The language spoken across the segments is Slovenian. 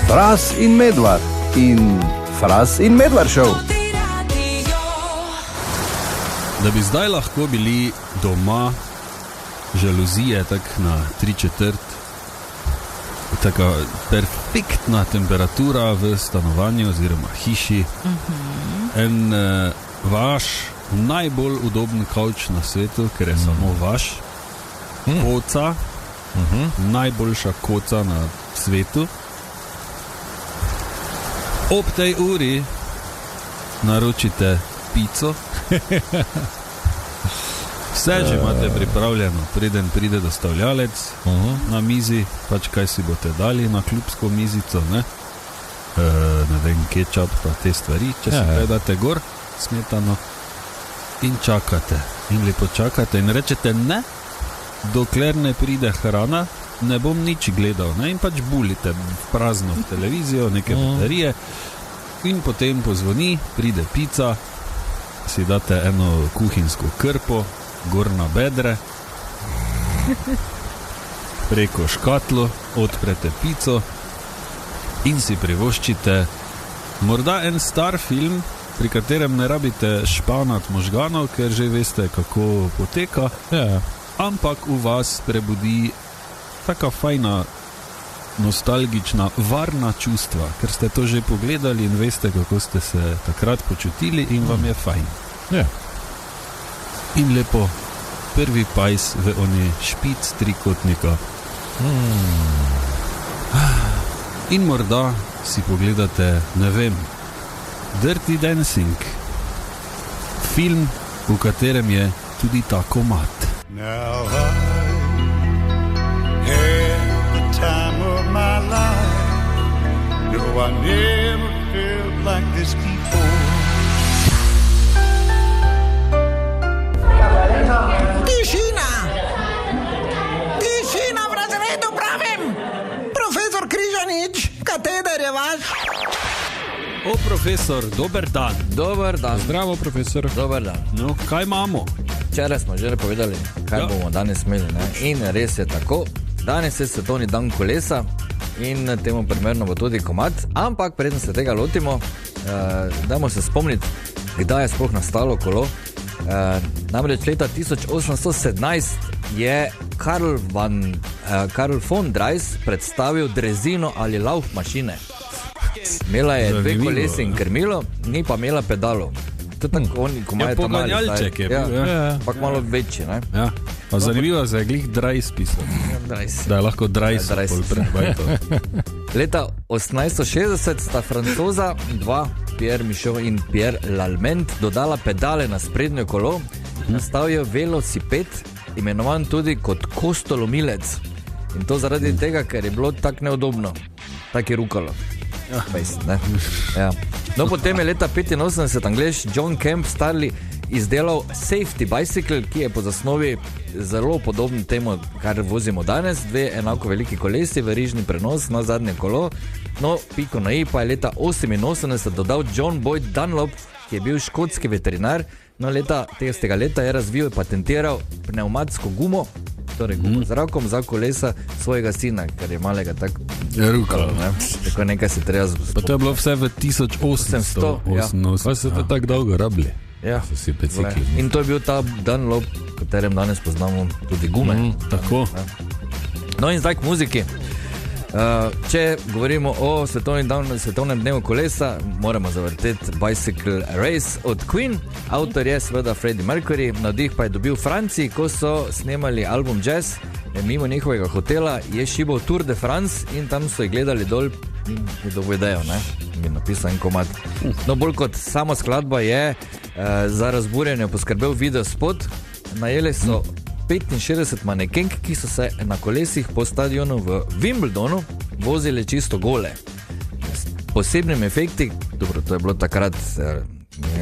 Fras in Medvard in Fras in Medvard show. Da bi zdaj lahko bili doma, žaluzije tako na 3/4, taka perfektna temperatura v stanovanju oziroma hiši, en vaš najbolj udoben kavč na svetu, ker je samo vaš, koca, najboljša koca na svetu. Ob tej uri naročite pico. Vse že imate pripravljeno, preden pride dostavljalec na mizi, pač kaj si boste dali na klubsko mizico, ne vem, kečap pa te stvari, če si kaj date gor, smetano, in čakate, in lepo čakate in rečete ne, dokler ne pride hrana, ne bom nič gledal, ne, in pač bulite prazno v televizijo, neke baterije, in potem pozvoni, pride pica, si date eno kuhinjsko krpo, gor na bedre, preko škatlo, odprete pico in si privoščite morda en star film, pri katerem ne rabite španat možganov, ker že veste, kako poteka, ampak v vas prebudi taka fajna, nostalgična, varna čustva, ker ste to že pogledali in veste, kako ste se takrat počutili in vam je fajn. In lepo, prvi pajs v oni špic trikotnika. In morda si pogledate, ne vem, Dirty Dancing, film, v katerem je tudi ta komad. Now I had the time of my life. No, I never felt like this before. Tišina! Tišina v razredu, pravim! Profesor Križanič, kateder je vaš? O, profesor, dober dan. Dober dan. Zdravo, profesor. Dober dan. No, kaj imamo? Včeraj smo že povedali, kaj bomo danes imeli, ne? In res je tako. Danes je svetovni dan kolesa in temu primerno bo tudi komad. Ampak preden se tega lotimo, dajmo se spomniti, kdaj je sploh nastalo kolo. Namreč leta 1817 je Karl von Drais predstavil drezino ali laufmašine. Imela je dve kolesi in krmilo, ni pa imela pedalov. To je tako, oni, ko imajo tam mali. Poganjalček je bil, Pak malo večji, ne? Ja. Pa zanimivo, da je glih Drais pisal. Da je lahko Drais. Leta 1860 sta Francoza, dva, Pierre Michaud in Pierre Lallemand, dodala pedale na sprednjo kolo, nastavijo velociped, imenovan tudi kot kostolomilec. In to zaradi tega, ker je bilo tako neudobno. Tako je rukalo. No, potem je leta 85 Anglež John Kemp Starley izdelal safety bicycle, ki je po zasnovi zelo podoben temu, kar vozimo danes, dve enako veliki kolesi, verižni prenos na zadnje kolo. No, piko na i pa je leta 88 dodal John Boyd Dunlop, ki je bil škotski veterinar. No, leta tega leta je razvil in patentiral pneumatsko gumo, torej gumo z rakom za kolesa svojega sina, ker je malega tako rukalo, ne? Tako nekaj se treba Pa to je bilo vse v 1888. Pa se to tako dolgo rabili. Ja. So si bicikli. In to je bil ta Dunlop, katerem danes poznamo tudi gume. Tako. No in zdaj k muziki. Če govorimo o svetovnem dnevu kolesa, moramo zavrteti Bicycle Race od Queen. Avtor je seveda Freddie Mercury, navdih pa je dobil v Franciji, ko so snemali album Jazz. Mimo njihovega hotela je šibal Tour de France in tam so jih gledali dol in je dobo idejo, ne? In napisal en komad. No, bolj kot sama skladba je za razburjanje poskrbel video spot. Najeli so 65 manekenk, ki so se na kolesih po stadionu v Wimbledonu vozili čisto gole. S posebnimi efekti, dobro, to je bilo takrat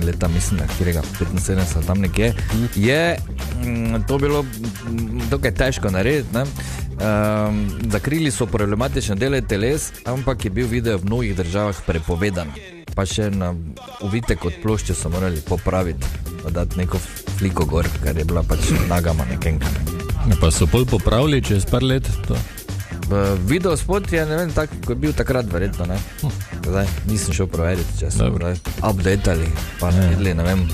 leta, mislim, katerega 75 tam nekje, je to bilo dokaj težko narediti, ne? Zakrili so problematične dele teles, ampak je bil video v mnogih državah prepovedan. Pa še na uvitek od plošče so morali popraviti, pa dati neko fliko gor, kar je bila pač naga manekenka. Pa so pol popravili čez par let to? Video spot je, ne vem, tak, ko je bil takrat verjetno, ne. Zdaj, nisem šel preveriti, če sem updatali, pa ne videli, ne vem,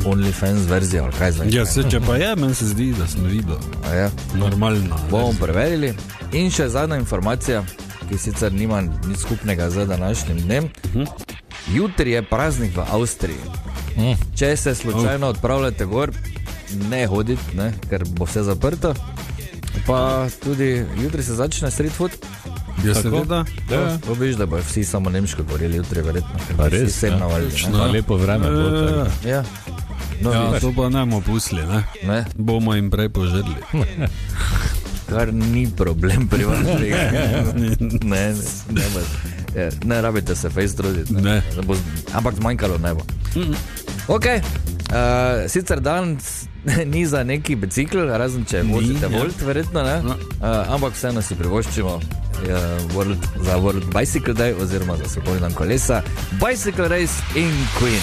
OnlyFans verzijo, ali kaj zdaj. Ja, če pa je, meni se zdi, da sem videl. A ja, Normalno. bomo preverili. In še zadnja informacija, ki sicer nima nič skupnega z današnjim dnem. Jutri je praznik v Avstriji. Če se slučajno odpravljate gor, ne hoditi, ne, ker bo vse zaprto. Pa tudi jutri se začne street food. Ja, seveda. Veš, da bojo vsi samo nemško govorili jutri, verjetno. Pa res, vsi sem navalili. Na lepo vreme bo. Ja. No, Ja, vidiš, to pa ne bomo pustili, ne? ne, Bomo jim prej požrli. kar ni problem pri vas. Ne rabite se face truditi. Ne. Ampak zmanjkalo ne bo. Ok, sicer dan ni za neki bicikl, razen če vozite Volt, verjetno ne, ampak vseeno si privoščimo za World Bicycle Day oziroma za svetovni dan kolesa, Bicycle Race in Queen.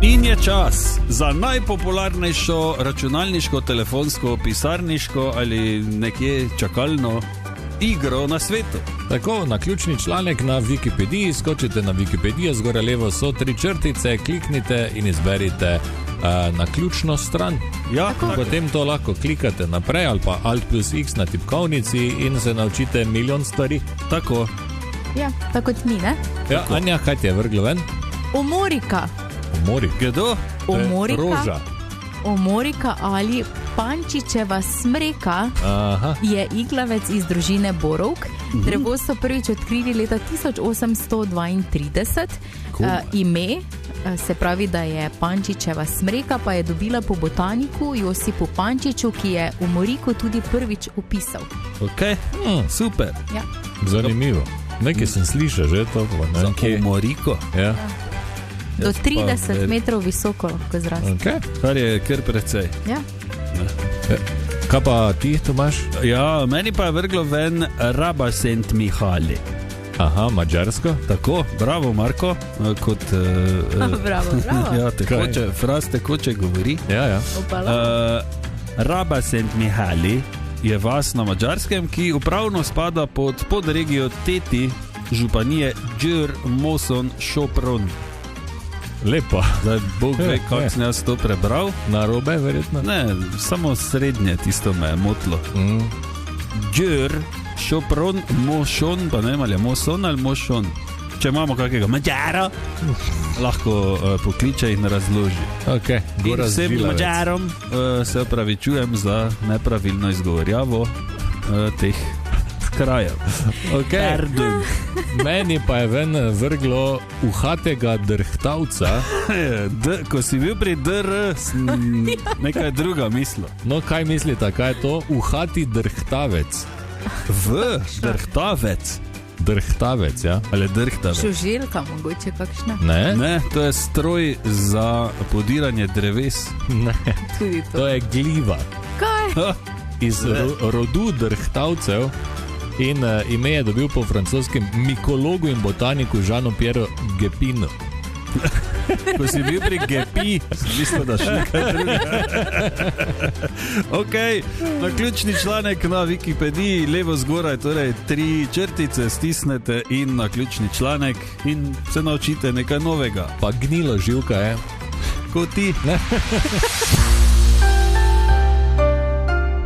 In je čas za najpopularnejšo računalniško, telefonsko, pisarniško ali nekje čakalno igro na svetu. Tako, na ključni članek na Wikipediji, skočite na Wikipedijo, zgoraj levo so 3 črtice, kliknite in izberite na ključno stran. Ja, Potem to lahko klikate naprej ali pa Alt plus X na tipkovnici in se naučite milijon stvari. tako. Ja, tako kot mi, ne? Ja, Anja, kaj ti je vrglo ven? Omorika. Omori. Kdo? Omorika. Roža. Omorika ali Pančičeva smreka Aha. je iglavec iz družine borovk. Drevo so prvič odkrili leta 1832. Ime, se pravi, da je Pančičeva smreka, pa je dobila po botaniku Josipu Pančiču, ki je omoriko tudi prvič opisal. Ok, super. Ja. Zanimivo. Nekaj sem slišal že to. Ne vem, kje. Omoriko. Ja. Do 30 metrov visoko lahko zraste. Okay. Kar je kar precej. Ja. Kaj pa ti, Tomaš? Ja, meni pa je vrglo ven Rabasent Mihali. Aha, mađarsko. Tako, bravo Marko, kot Bravo, bravo. ja, tekoče, fraz tekoče govori. Ja, ja. Rabasent Mihali je vas na Mađarskem, ki upravno spada pod podregijo Teti županije Džr Moson Šopron. Lepo. Zdaj, Bog ve, kako sem jaz to prebral. Narobe, verjetno. Ne, samo srednje tisto me je motlo. Džr, Šopron, Mošon, pa ne vem, ali je Moson ali Mošon. Če imamo kakega Mađara, lahko pokliče in razloži. Okay. In vsem Mađarom se opravičujem za nepravilno izgovorjavo teh krajev. Okay. Meni pa je ven vrglo uhatega drhtavca. Ko si bil pri DR, sem nekaj druga mislil. No, kaj mislite, kaj je to? Uhati drhtavec. Drhtavec. Drhtavec, ja. Ali drhtavec? Žuželka mogoče kakšna. Ne? Ne, to je stroj za podiranje dreves. Ne. Tudi to. To je gliva. Kaj? Iz rodu drhtavcev. In ime je dobil po francoskem mikologu in botaniku Jeanu-Pierre Gepinu. Ko si bil pri Gepi, mislil, da še nekaj drugega. Ok, na ključni članek na Wikipediji, levo zgoraj, torej 3 črtice stisnete in na ključni članek in se naučite nekaj novega. Pa gnilo živka je. Kot ti.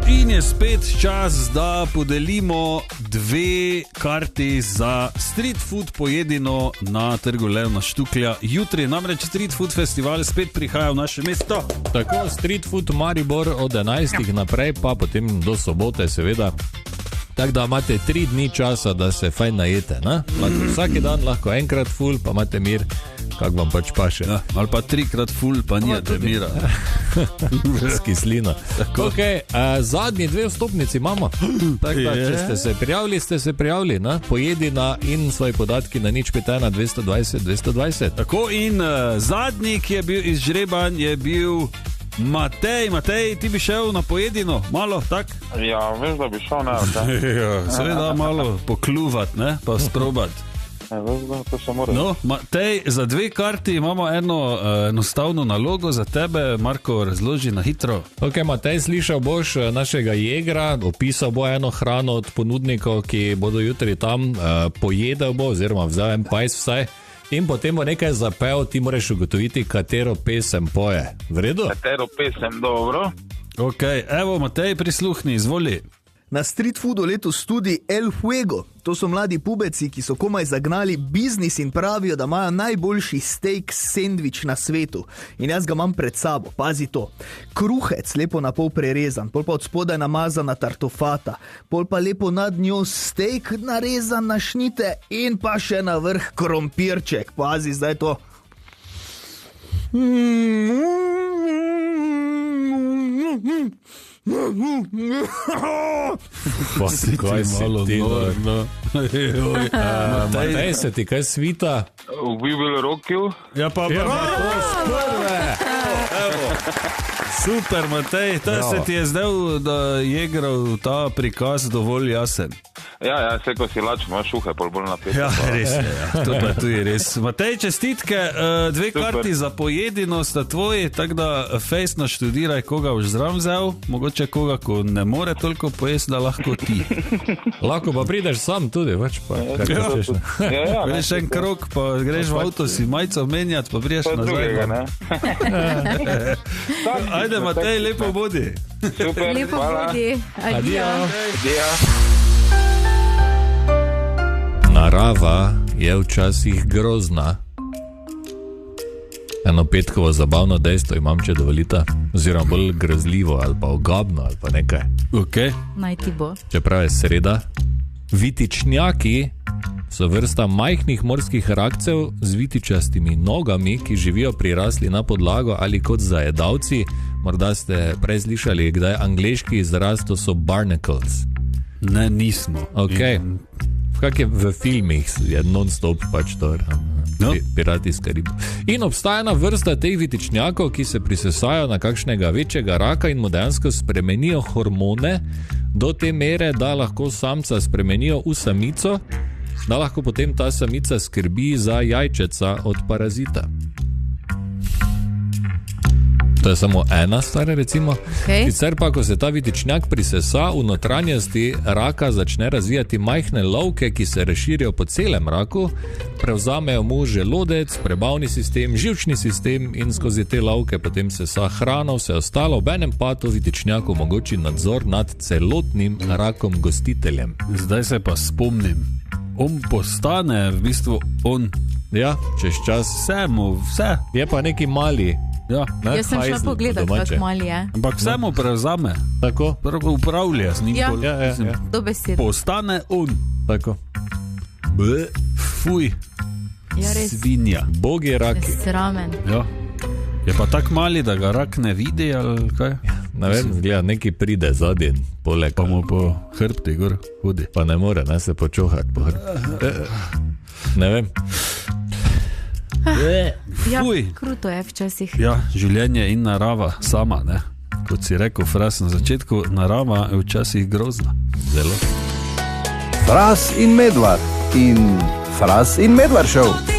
In je spet čas, da podelimo 2 karti za street food pojedino na trgu Levna Štuklja. Jutri namreč Street Food Festival spet prihaja v naše mesto. Tako, Street Food Maribor od 11. naprej, pa potem do sobote seveda. Tako da imate 3 dni časa, da se fajn najete. Vsak dan lahko enkrat full, pa imate mir, kak vam pač paše. Ja, ali pa 3-krat full, pa nijete mira. S kislino. Okay, zadnji 2 vstopnici imamo. Tako da, če ste se prijavili, pojedina in svoji podatki na 051 220 220. Tako in zadnji, ki je bil izžreban, je bil Matej. Matej, ti bi šel na pojedino, malo, tak? Ja, veš, da bi šel, ne? Ja, seveda malo pokluvat, ne, pa sprobat. To se mora. No, Matej, za 2 karti imamo eno enostavno nalogo za tebe. Marko, razloži na hitro. Ok, Matej, slišal boš našega jegra, opisal bo eno hrano od ponudnikov, ki bodo jutri tam, pojedel bo, oziroma vzel en pajs vsaj, in potem bo nekaj zapel, ti moraš ugotoviti, katero pesem poje. V redu? Katero pesem, dobro. Ok, evo Matej, prisluhni, izvoli. Na street foodu letos tudi El Fuego. To so mladi pubeci, ki so komaj zagnali biznis in pravijo, da imajo najboljši steak sendvič na svetu. In jaz ga imam pred sabo, pazi to. Kruhec, lepo na pol prerezan, pol pa od spodaj namazana tartofata, pol pa lepo nad njo steak narezan na šnite in pa še na vrh krompirček. Pazi zdaj to. Kaj si ti, no? Matej, se ti kaj svita? We will rock you. Ja pa bravo, sprve. Super, Matej, se ti je zdel, da je igral ta prikaz dovolj jasen. Ja, vse ko si lač, imaš uhe, bolj napet. Ja, res je, ja. To pa tu je res. Matej, čestitke, 2 karti za pojedino sta tvoji, tako da fejs naštudiraj, koga boš zraven vzel, mogoče koga, ko ne more toliko pojesti, da lahko ti. Lahko pa prideš sam tudi, več pa. Greš en krok, pa greš v avto, si majico menjati, pa priješ nazaj. Ajde, Matej, lepo bodi. Super, Lepo bodi. Adijo. Narava je včasih grozna. Eno petkovo zabavno dejstvo imam, če dovolite, oziroma bolj grozljivo ali pa ogabno ali pa nekaj. Okay. Naj ti bo. Čeprav je sreda. Vitičnjaki so vrsta majhnih morskih rakcev z vitičastimi nogami, ki živijo prirasli na podlago ali kot zajedavci. Morda ste prej slišali, kdaj angleški izraz, to so barnacles. Ne, nismo. Ok. Kak je v filmih, je non-stop pač to, Pirati iz Karibov. In obstaja ena vrsta teh vitičnjakov, ki se prisesajo na kakšnega večjega raka in mu dejansko spremenijo hormone do te mere, da lahko samca spremenijo v samico, da lahko potem ta samica skrbi za jajčeca od parazita. To je samo ena stvar, recimo. Sicer pa, ko se ta vitičnjak prisesa, v notranjosti raka začne razvijati majhne lovke, ki se razširijo po celem raku, prevzamejo mu želodec, prebavni sistem, živčni sistem in skozi te lovke potem sesa hrano, vse ostalo, v enem pa to vitičnjaku omogoči nadzor nad celotnim rakom gostiteljem. Zdaj se pa spomnim. On postane v bistvu on. Ja, čez čas. Vse. Je pa neki mali. Ja, ne, jaz sem šla pogledat, kak mali je. Ampak vse mu prevzame. Tako. Prvo upravlja z njim. Ja. Dobesedno. Postane on. Tako. Fuj. Ja, res. Svinja. Bog je rak. Sramen. Ja. Je pa tak mali, da ga rak ne vidi, ali kaj? Ne vem, gleda, neki pride zadnji, poleg. Pa mu po hrbti gor hodi. Pa ne more, ne se počohati po hrbti. Ne vem. Ja, kruto je včasih. Ja, življenje in narava sama, ne? Kot si rekel, Fras, na začetku, narava je včasih grozna. Zelo. Fras in Medvard in Fras in Medvard show.